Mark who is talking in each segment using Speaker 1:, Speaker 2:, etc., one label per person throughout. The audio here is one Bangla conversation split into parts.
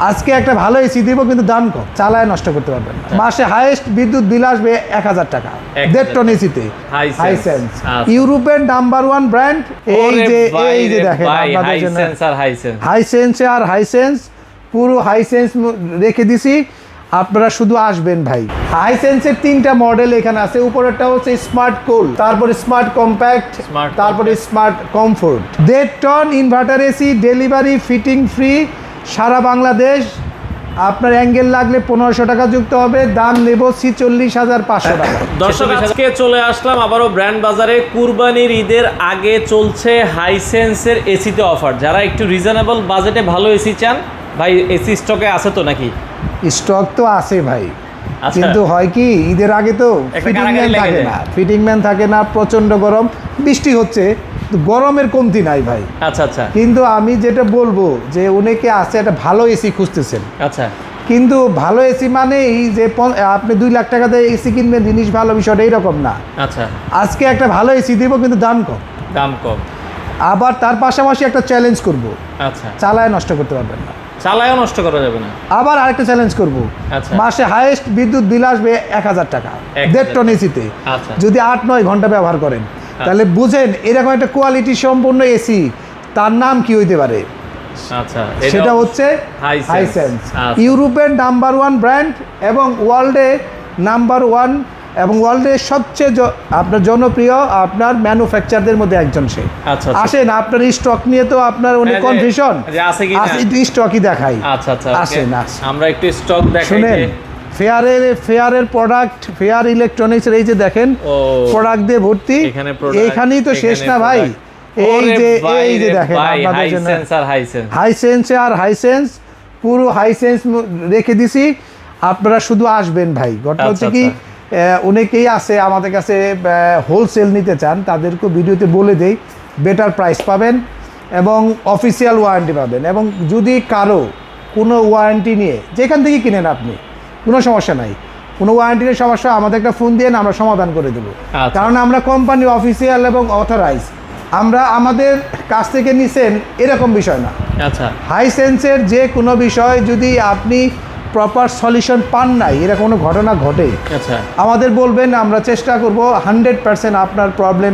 Speaker 1: আজকে একটা ভালো এসি দিব, কিন্তু দাম কম, চালায় নষ্ট করতে পারবেন না। মাসে হাইয়েস্ট বিদ্যুৎ বিল আসবে 1000 টাকা 1.5 টন এসিতে। হাইসেন্স ইউরোপের নাম্বার 1 ব্র্যান্ড। এই যে দেখেন আপনাদের জন্য হাইসেন্স আর হাইসেন্স, পুরো হাইসেন্স রেখে দিছি, আপনারা শুধু আসবেন ভাই। হাইসেন্সের 3টা মডেল এখানে আছে। উপরেরটা হচ্ছে স্মার্ট কুল, তারপরে স্মার্ট কম্প্যাক্ট, তারপরে smart comfort. 1.5 ton inverter AC, delivery fitting free সারা বাংলাদেশ। আপনার অ্যাঙ্গেল লাগলে 1500 টাকা যুক্ত হবে, দাম নেব 46,500 টাকা।
Speaker 2: দর্শক, আজকে চলে আসলাম আবারও ব্র্যান্ড বাজারে। কুরবানির ঈদের আগে চলছে হাইসেন্সের এসিতে অফার। যারা একটু রিজনেবল বাজেটে ভালো এসি চান, ভাই এসি স্টকে আছে তো নাকি?
Speaker 1: স্টক তো আছে ভাই, কিন্তু হয় কি ঈদের আগে তো ফিটিং ম্যান থাকে না, প্রচন্ড গরম, বৃষ্টি হচ্ছে, গরমের কমতি নাই ভাই।
Speaker 2: আচ্ছা আচ্ছা।
Speaker 1: কিন্তু আমি যেটা বলবো যে অনেকে আছে একটা ভালো এসি খুঁজতেছেন।
Speaker 2: আচ্ছা।
Speaker 1: কিন্তু ভালো এসি মানেই যে আপনি 2 লাখ টাকা দিয়ে এসি কিনবেন, জিনিস ভালো, বিষয়টা এইরকম না।
Speaker 2: আচ্ছা।
Speaker 1: আজকে একটা ভালো এসি দিব, কিন্তু দাম কম।
Speaker 2: দাম কম।
Speaker 1: আবার তার পাশাপাশি একটা চ্যালেঞ্জ করব।
Speaker 2: আচ্ছা।
Speaker 1: চালায় নষ্ট করতে পারবেন না,
Speaker 2: চালায়ও নষ্ট করা যাবে না।
Speaker 1: আবার আরেকটা চ্যালেঞ্জ করব।
Speaker 2: আচ্ছা।
Speaker 1: মাসে হাইয়েস্ট বিদ্যুৎ বিল আসবে 1000 টাকা 1.5 টন এসিতে।
Speaker 2: আচ্ছা।
Speaker 1: যদি 8-9 ঘন্টা ব্যবহার করেন, তাহলে বুঝেন এরকম একটা কোয়ালিটি সম্পন্ন এসি তার নাম কি হইতে পারে।
Speaker 2: আচ্ছা,
Speaker 1: সেটা হচ্ছে হাইসেন্স, ইউরোপের নাম্বার 1 ব্র্যান্ড এবং ওয়ার্ল্ডে নাম্বার 1 এবং ওয়ার্ল্ডের সবচেয়ে আপনার জনপ্রিয় আপনার ম্যানুফ্যাকচারদের মধ্যে একজন সে।
Speaker 2: আচ্ছা।
Speaker 1: আসেন, আপনার স্টক নিয়ে তো আপনার অনেক কনফিউশন আছে, স্টকই দেখাই।
Speaker 2: আচ্ছা আচ্ছা,
Speaker 1: আসেন
Speaker 2: আমরা একটু স্টক দেখাই।
Speaker 1: শুনেন, ফেয়ারের প্রোডাক্ট, ফেয়ার ইলেকট্রনিক্সের এই যে দেখেন প্রোডাক্ট দিয়ে ভর্তি। এইখানেই তো শেষ না ভাই, এই যে দেখেন আপনাদের জন্য হাইসেন্স আর হাইসেন্স, পুরো হাইসেন্স রেখে দিছি, আপনারা শুধু আসবেন ভাই। ঘটনা হচ্ছে কি, অনেকেই আছে আমাদের কাছে হোলসেল নিতে চান, তাদেরকে ভিডিওতে বলে দেই বেটার প্রাইস পাবেন এবং অফিসিয়াল ওয়ারেন্টি পাবেন। এবং যদি কারো কোনো ওয়ারেন্টি নিয়ে যেখান থেকে কিনেন আপনি, কোনো সমস্যা নাই, কোনো ওয়ারেন্টি নিয়ে সমস্যা, আমাদের একটা ফোন দিয়ে আমরা সমাধান করে দেবো। কারণ আমরা কোম্পানি অফিসিয়াল এবং অথরাইজ, আমরা আমাদের কাছ থেকে নিছেন এরকম বিষয় না।
Speaker 2: আচ্ছা।
Speaker 1: হাইসেন্সের যে কোনো বিষয় যদি আপনি প্রপার সলিউশন পান নাই, এরকম কোনো ঘটনা ঘটে,
Speaker 2: আচ্ছা, আমাদের
Speaker 1: বলবেন, আমরা চেষ্টা করব 100% আপনার প্রবলেম,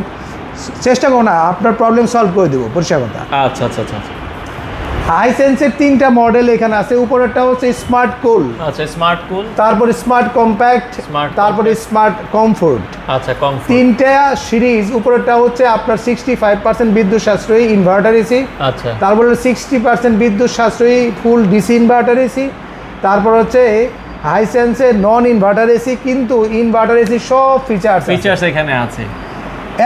Speaker 1: চেষ্টা করব না, আপনার প্রবলেম সলভ করে দেবো, পরিষ্কার কথা।
Speaker 2: আচ্ছা আচ্ছা আচ্ছা।
Speaker 1: হাইসেন্সের 3টা মডেল এখানে আছে। উপরেরটা হচ্ছে স্মার্ট কুল,
Speaker 2: আচ্ছা, স্মার্ট কুল,
Speaker 1: তারপরে স্মার্ট কম্প্যাক্ট, তারপরে স্মার্ট কমফোর্ট। আচ্ছা, কমফোর্ট 3টা সিরিজ। উপরেরটা হচ্ছে আপনার 65% বিদ্যুৎ সাশ্রয়ী ইনভার্টার এসি। আচ্ছা। তারপরে 60% বিদ্যুৎ সাশ্রয়ী ফুল ডিসি ইনভার্টার এসি। তারপর হচ্ছে হাইসেন্সের নন ইনভার্টার এসি, কিন্তু ইনভার্টার এসি সব ফিচার্স
Speaker 2: এখানে আছে।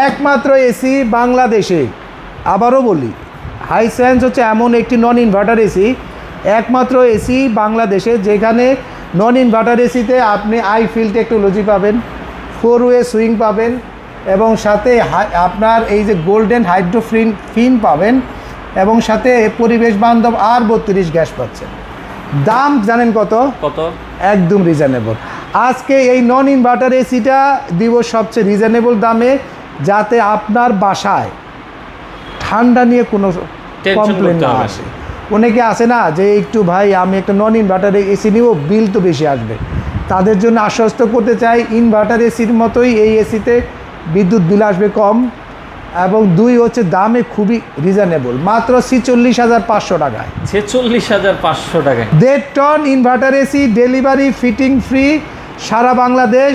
Speaker 1: একমাত্র এসি বাংলাদেশে, আবারও বলি, হাইসেন্স হচ্ছে এমন একটি নন ইনভার্টার এসি, একমাত্র এসি বাংলাদেশে যেখানে নন ইনভার্টার এসিতে আপনি আইফিল টেকনোলজি পাবেন, 4-ওয়ে সুইং পাবেন এবং সাথে আপনার এই যে গোল্ডেন হাইড্রো ফিন পাবেন এবং সাথে পরিবেশ বান্ধব R32 গ্যাস পাচ্ছেন। দাম জানেন কত? একদম রিজনেবল। আজকে এই নন ইনভার্টার এসিটা দিব সবচেয়ে রিজনেবল দামে, যাতে আপনার বাসায় ঠান্ডা নিয়ে কোনো কমপ্লেন না আসে। অনেকে আসে না যে একটু ভাই আমি একটা নন ইনভার্টার এসি নিব, বিল তো বেশি আসবে, তাদের জন্য আশ্বস্ত করতে চাই ইনভার্টার এসির মতোই এই এসিতে বিদ্যুৎ বিল আসবে কম এবং 2 হচ্ছে দামে খুবই রিজনেবল, মাত্র 46,500 টাকায়।
Speaker 2: 46,500 টাকায়
Speaker 1: 1.5 ton inverter AC, delivery fitting free সারা বাংলাদেশ।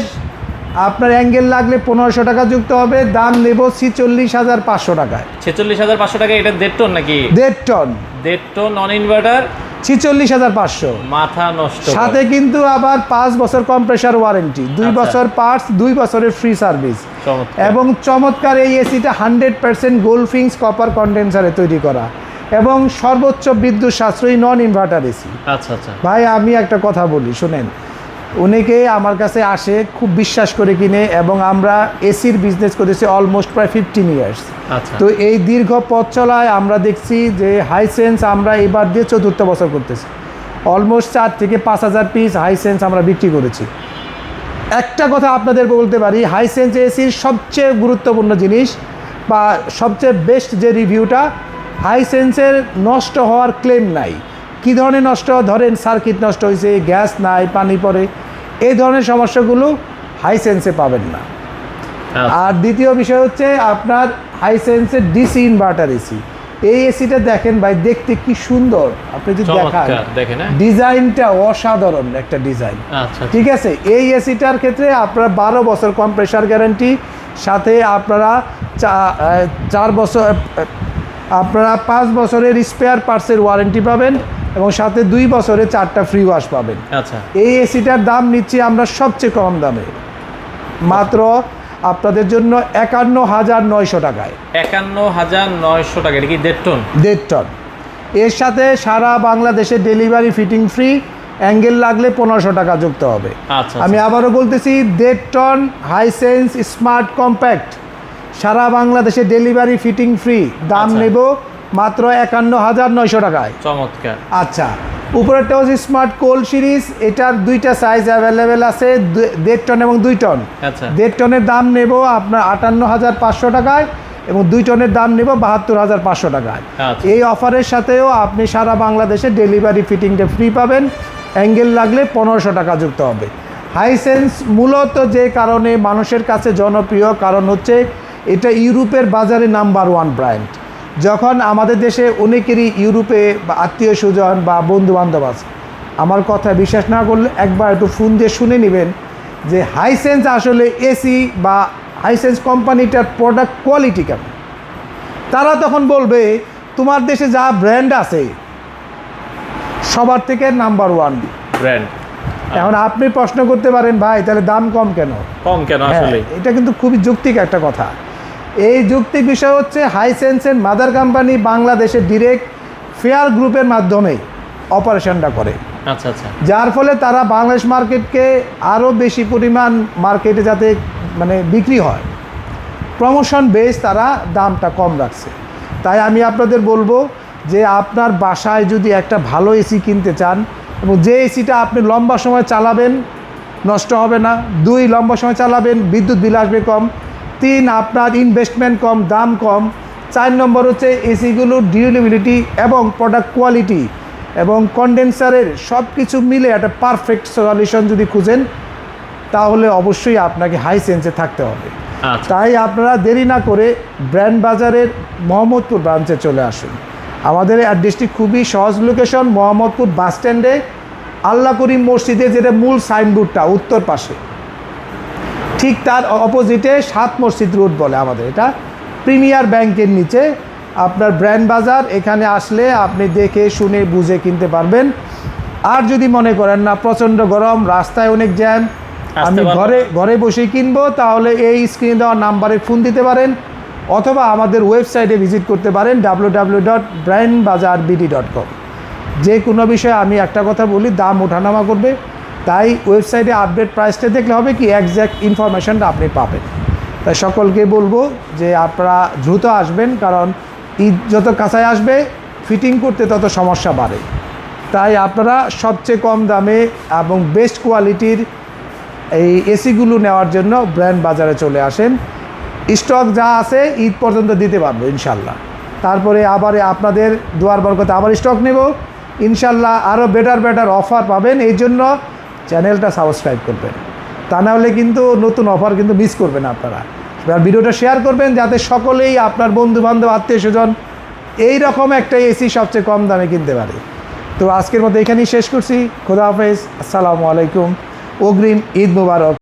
Speaker 1: আপনার অ্যাঙ্গেল লাগলে 1500 টাকা যুক্ত হবে, দাম নেব 46,500 টাকায়।
Speaker 2: 46,500 টাকা। এটা 1.5 টন নাকি?
Speaker 1: 1.5
Speaker 2: টন নন ইনভার্টার
Speaker 1: 46,500।
Speaker 2: মাথা নষ্ট।
Speaker 1: সাথে কিন্তু আবার 5 বছর কম্প্রেসার ওয়ারেন্টি, 2 বছর পার্টস, 2 বছরের ফ্রি সার্ভিস। এবং চমৎকার এই এসিটা 100% গোল্ডফিংস কপার কন্ডেন্সারে তৈরি করা এবং সর্বোচ্চ বিদ্যুৎ সাশ্রয়ী নন ইনভার্টার এসি।
Speaker 2: আচ্ছা আচ্ছা
Speaker 1: ভাই, আমি একটা কথা বলি শুনেন, অনেকে আমার কাছে আসে খুব বিশ্বাস করে কিনে এবং আমরা এসির বিজনেস করেছি অলমোস্ট প্রায় 15 ইয়ার্স। তো এই দীর্ঘ পথ চলায় আমরা দেখছি যে হাইসেন্স আমরা এবার দিয়ে 4র্থ বছর করতেছি, অলমোস্ট 4 থেকে 5,000 পিস হাইসেন্স আমরা বিক্রি করেছি। একটা কথা আপনাদের বলতে পারি, হাইসেন্স এসির সবচেয়ে গুরুত্বপূর্ণ জিনিস বা সবচেয়ে বেস্ট যে রিভিউটা, হাইসেন্সের নষ্ট হওয়ার ক্লেম নাই, কী ধরনের নষ্ট, ধরেন সার্কিট নষ্ট হয়েছে, গ্যাস নাই, পানি পড়ে, এই ধরনের সমস্যাগুলো হাইসেন্সে পাবেন না। আর দ্বিতীয় বিষয় হচ্ছে আপনার হাইসেন্সের ডিসি ইনভার্টার এসি। এই এসিটা দেখেন ভাই, দেখতে কি সুন্দর, আপনি যদি দেখেন ডিজাইনটা অসাধারণ একটা ডিজাইন। ঠিক আছে, এই এসিটার ক্ষেত্রে আপনার 12 বছর কম্প্রেসার গ্যারান্টি, সাথে আপনারা 4 বছর, আপনারা 5 বছরের স্পেয়ার পার্টসের ওয়ারেন্টি পাবেন এবং সাথে 2 বছরে 4টা ফ্রি ওয়াশ পাবেন।
Speaker 2: আচ্ছা,
Speaker 1: এই এসিটার দাম নিচ্ছি আমরা সবচেয়ে কম দামে, মাত্র আপনাদের জন্য 51,900 টাকায়।
Speaker 2: 51,900 টাকা। এটা কি 1.5 টন?
Speaker 1: 1.5 টন। এর সাথে সারা বাংলাদেশে ডেলিভারি ফিটিং ফ্রি, অ্যাঙ্গেল লাগলে 1500 টাকা যুক্ত হবে।
Speaker 2: আচ্ছা,
Speaker 1: আমি আবারও বলতেছি, 1.5 টন হাইসেন্স স্মার্ট কম্প্যাক্ট, সারা বাংলাদেশে ডেলিভারি ফিটিং ফ্রি, দাম নেব মাত্র 51,900 টাকায়।
Speaker 2: চমৎকার।
Speaker 1: আচ্ছা, উপরেরটা হচ্ছে স্মার্ট কোল্ড সিরিজ, এটার 2টা সাইজ অ্যাভেলেবেল আছে, 1.5 টন এবং 2 টন।
Speaker 2: আচ্ছা,
Speaker 1: 1.5 টনের দাম নেব আপনার 58,500 টাকায় এবং 2 টনের দাম নেব 72,500 টাকায়। এই অফারের সাথেও আপনি সারা বাংলাদেশে ডেলিভারি ফিটিংটা ফ্রি পাবেন, অ্যাঙ্গেল লাগলে 1500 টাকা যুক্ত হবে। হাইসেন্স মূলত যে কারণে মানুষের কাছে জনপ্রিয়, কারণ হচ্ছে এটা ইউরোপের বাজারে নাম্বার 1 ব্র্যান্ড। যখন আমাদের দেশে অনেকেরই ইউরোপে বা আত্মীয় স্বজন বা বন্ধুবান্ধব আছে, আমার কথা বিশ্বাস না করলে একবার একটু ফোন দিয়ে শুনে নেবেন যে হাইসেন্স আসলে এসি বা হাইসেন্স কোম্পানিটার প্রোডাক্ট কোয়ালিটি কেমন। তারা তখন বলবে তোমার দেশে যা ব্র্যান্ড আছে সবার থেকে নাম্বার 1
Speaker 2: ব্র্যান্ড।
Speaker 1: এখন আপনি প্রশ্ন করতে পারেন, ভাই তাহলে দাম কম কেন? আসলে এটা কিন্তু খুবই যৌক্তিক একটা কথা। এই যৌক্তিক বিষয় হচ্ছে হাইসেন্সের মাদার কোম্পানি বাংলাদেশে ডিরেক্ট ফেয়ার গ্রুপের মাধ্যমে অপারেশনটা করে।
Speaker 2: আচ্ছা আচ্ছা।
Speaker 1: যার ফলে তারা বাংলাদেশ মার্কেটকে আরও বেশি পরিমাণ মার্কেটে যাতে মানে বিক্রি হয়, প্রমোশন বেস তারা দামটা কম রাখছে। তাই আমি আপনাদের বলবো যে আপনার বাসায় যদি একটা ভালো এসি কিনতে চান এবং যে এসিটা আপনি লম্বা সময় চালাবেন, নষ্ট হবে না, 2 লম্বা সময় চালাবেন, বিদ্যুৎ বিল আসবে কম, 3 আপনার ইনভেস্টমেন্ট কম, দাম কম, 4 নম্বর হচ্ছে এসিগুলোর ডিউরেবিলিটি এবং প্রোডাক্ট কোয়ালিটি এবং কন্ডেন্সারের সব কিছু মিলে একটা পারফেক্ট সলিউশন যদি খুঁজেন তাহলে অবশ্যই আপনাকে হাইসেন্সে থাকতে হবে। তাই আপনারা দেরি না করে ব্র্যান্ড বাজারের মোহাম্মদপুর ব্রাঞ্চে চলে আসুন। আমাদের অ্যাড্রেসটি খুবই সহজ লোকেশন, মোহাম্মদপুর বাস স্ট্যান্ডে আল্লাহ করিম মসজিদে যেটা মূল সাইনবোর্ডটা উত্তর পাশে, ঠিক তার অপোজিটে 7 মসজিদ রোড বলে আমাদের, এটা প্রিমিয়ার ব্যাংকের নিচে আপনার ব্র্যান্ড বাজার। এখানে আসলে আপনি দেখে শুনে বুঝে কিনতে পারবেন। আর যদি মনে করেন না প্রচণ্ড গরম, রাস্তায় অনেক জ্যাম, আমি ঘরে বসেই কিনবো, তাহলে এই স্ক্রিনে দেওয়া নাম্বারে ফোন দিতে পারেন অথবা আমাদের ওয়েবসাইটে ভিজিট করতে পারেন www.brandbazarbd.com। যে কোনো বিষয়ে আমি একটা কথা বলি, দাম ওঠানামা করবে, তাই ওয়েবসাইটে আপডেট প্রাইসটা দেখলে হবে কি এক্স্যাক্ট ইনফরমেশনটা আপনি পাবেন। তাই সকলকে বলবো যে আপনারা দ্রুত আসবেন, কারণ ঈদ যত কাছায় আসবে ফিটিং করতে তত সমস্যা বাড়ে। তাই আপনারা সবচেয়ে কম দামে এবং বেস্ট কোয়ালিটির এই এসিগুলো নেওয়ার জন্য ব্র্যান্ড বাজারে চলে আসেন। স্টক যা আছে ঈদ পর্যন্ত দিতে পারবো ইনশাল্লাহ। তারপরে আবার আপনাদের দুয়ার বরকতে আবার স্টক নেব ইনশাল্লাহ, আরও বেটার অফার পাবেন। এই জন্য চ্যানেলটা সাবস্ক্রাইব করবেন, তা না হলে কিন্তু নতুন অফার কিন্তু মিস করবেন আপনারা। ভিডিওটা শেয়ার করবেন যাতে সকলেই আপনার বন্ধুবান্ধব আত্মীয় স্বজন এইরকম একটা এসি সবচেয়ে কম দামে কিনতে পারে। তো আজকের মতো এখানেই শেষ করছি। খোদা হাফেজ, আসসালামু আলাইকুম, অগ্রিম ঈদ মুবারক।